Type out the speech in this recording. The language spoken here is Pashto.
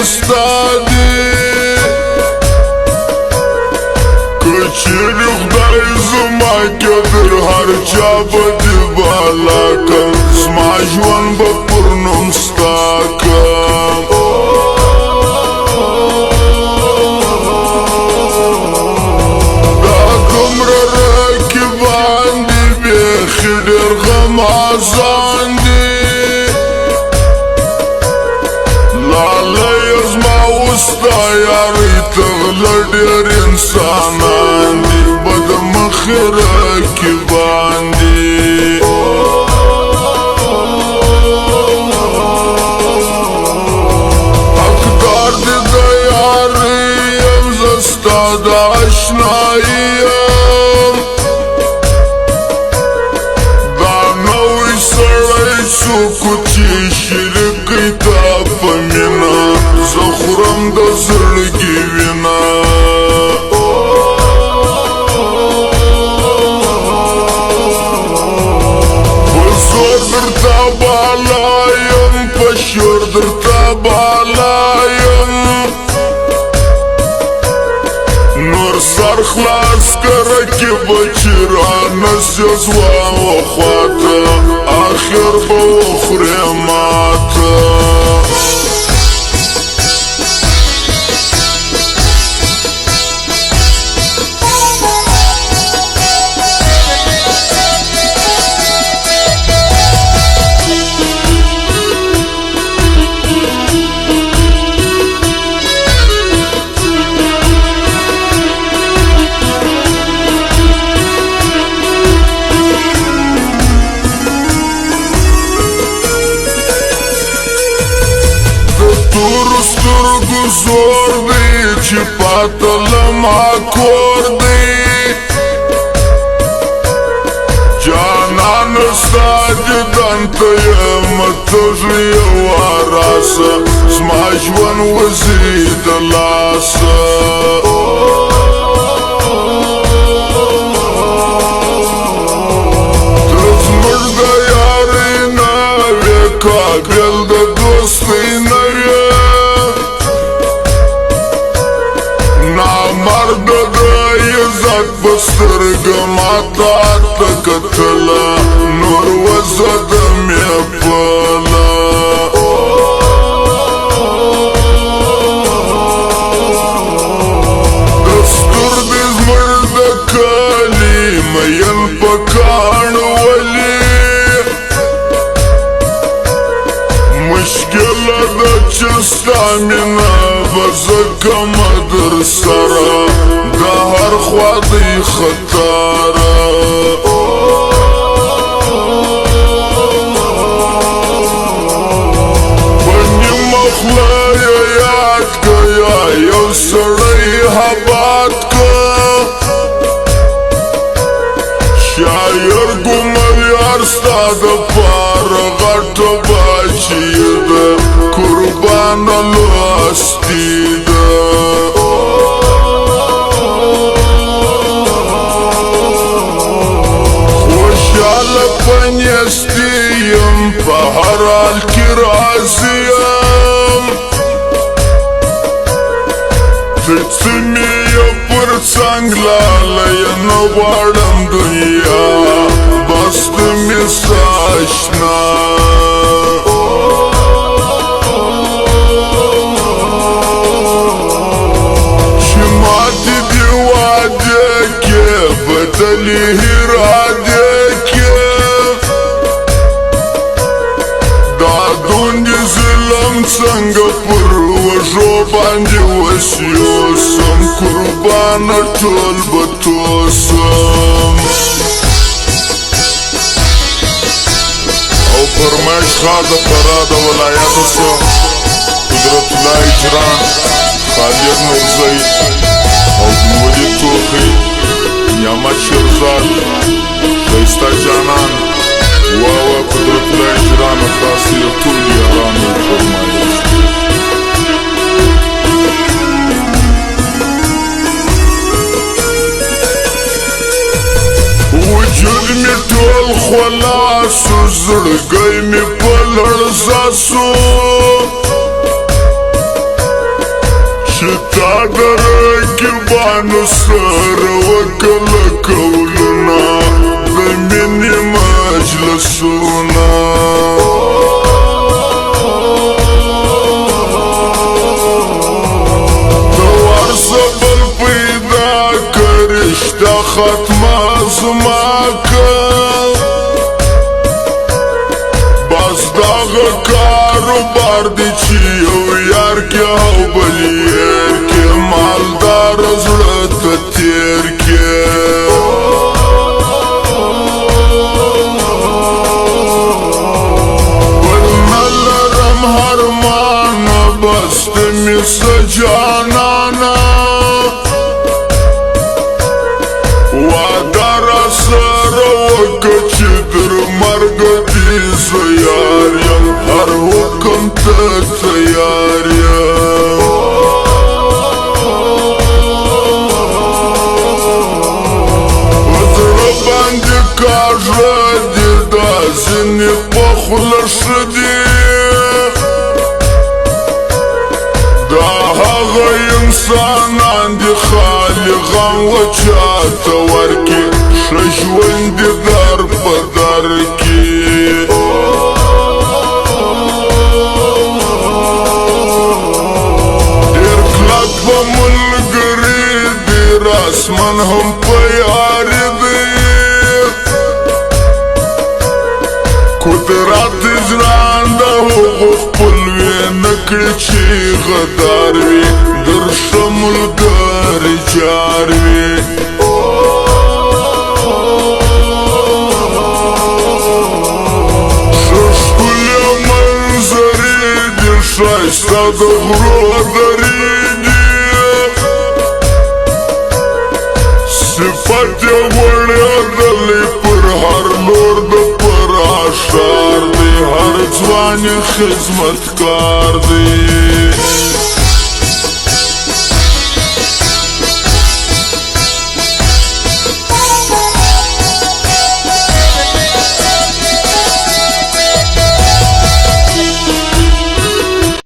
استادي کچری خدای زما کدر هر چا بدی بالا کم زما ژوند به پر نوم ستا کم دا دومره رقیبان دي بیخي ډېر غمازان دي لالی زما وستا یارۍ تغله ډېر انسانان دي بد مخې رقیبان دي حقدار دي د یارۍ یم زه ستا د اشنایي یم دا نوی سړی څوک چې شریکۍ تا په مینه زه خورم د زړګي وینه په زور درته بالا یم په شور درته بالا یم نور سر خلاص که رقیبه چې رانسي زما وخواته آخر به وخورې ماته تورو سترګو زور دی چې پاته له ما کور دی جانانه ستا دیدن ته یم تږی یوه راسه زما ژوند وځي د لاسه ته زموږ د یارۍ نه وې کاږل د دوستۍ نه وې نامرد د عزت په سترګه ماته ته کتله نور وزدم یې پله دستور دې زموږ د کلي مین په کاڼ ولي مشکله ده چې ستا مینه به زه کمه در سره د هر خوا دی خطاره په نیمه خوله یې یاد که یا یو سړی حبات که شاعر ګومل یار ستا دپاره غټه باچي ده قربانه لوستي ده خوشحاله په نیستي یم په هر حال کې راضي یم ته څه مې یو پر څنګ لالی نه غواړم دنیا بس ته مې ستا اشنا چې ماتې دې واده کې بدلې ارادې کې دا دوندې ظلم څنګه پر وژو باندې وسیوسم قربانه ټول به توسم او فرمایش خان د فراه د ولایاتو څخه قدرت الله اجران خالد نورزی او ولي توخی نعمت شیرزاد ښایسته جانان واوا قدرت الله اجران خاصی د ټول یارانو فرمایش وجود می ټول خلاصو زړګی می په لړزه سو چې تا د رقیبانو سره وکړه کولونه د مینې مجلسونه د ورځه بل پیدا که رشته ختمه زما که بس دغه کاروبار دی چې یو یار کې او بل یار کې مالدار زړه ته تیر کې بل نه لرم هرمانه بس د مې څه جانانه واده راسره وکړه چې تر مرګه دې زه یار یم هر حکم ته تیار یم په زړه باندې کاږه دې دا ځینې په خوله ښه دي دا هغه انسانان دي خالي غم وچاته ورکي ښه ژوند دي در په در کې ډېر کلک به ملګري دي رسمن هم په یاري دی قدرت ځان د هغو خپل وي نه کړي چې غدار وي در ښه ملګري جار وي ښه ښکلې منظرې دي ښایسته د غرو درې دي صفت یې غوړېدلی پر هر لور د ښار دی هر ځوان خدمتګار دی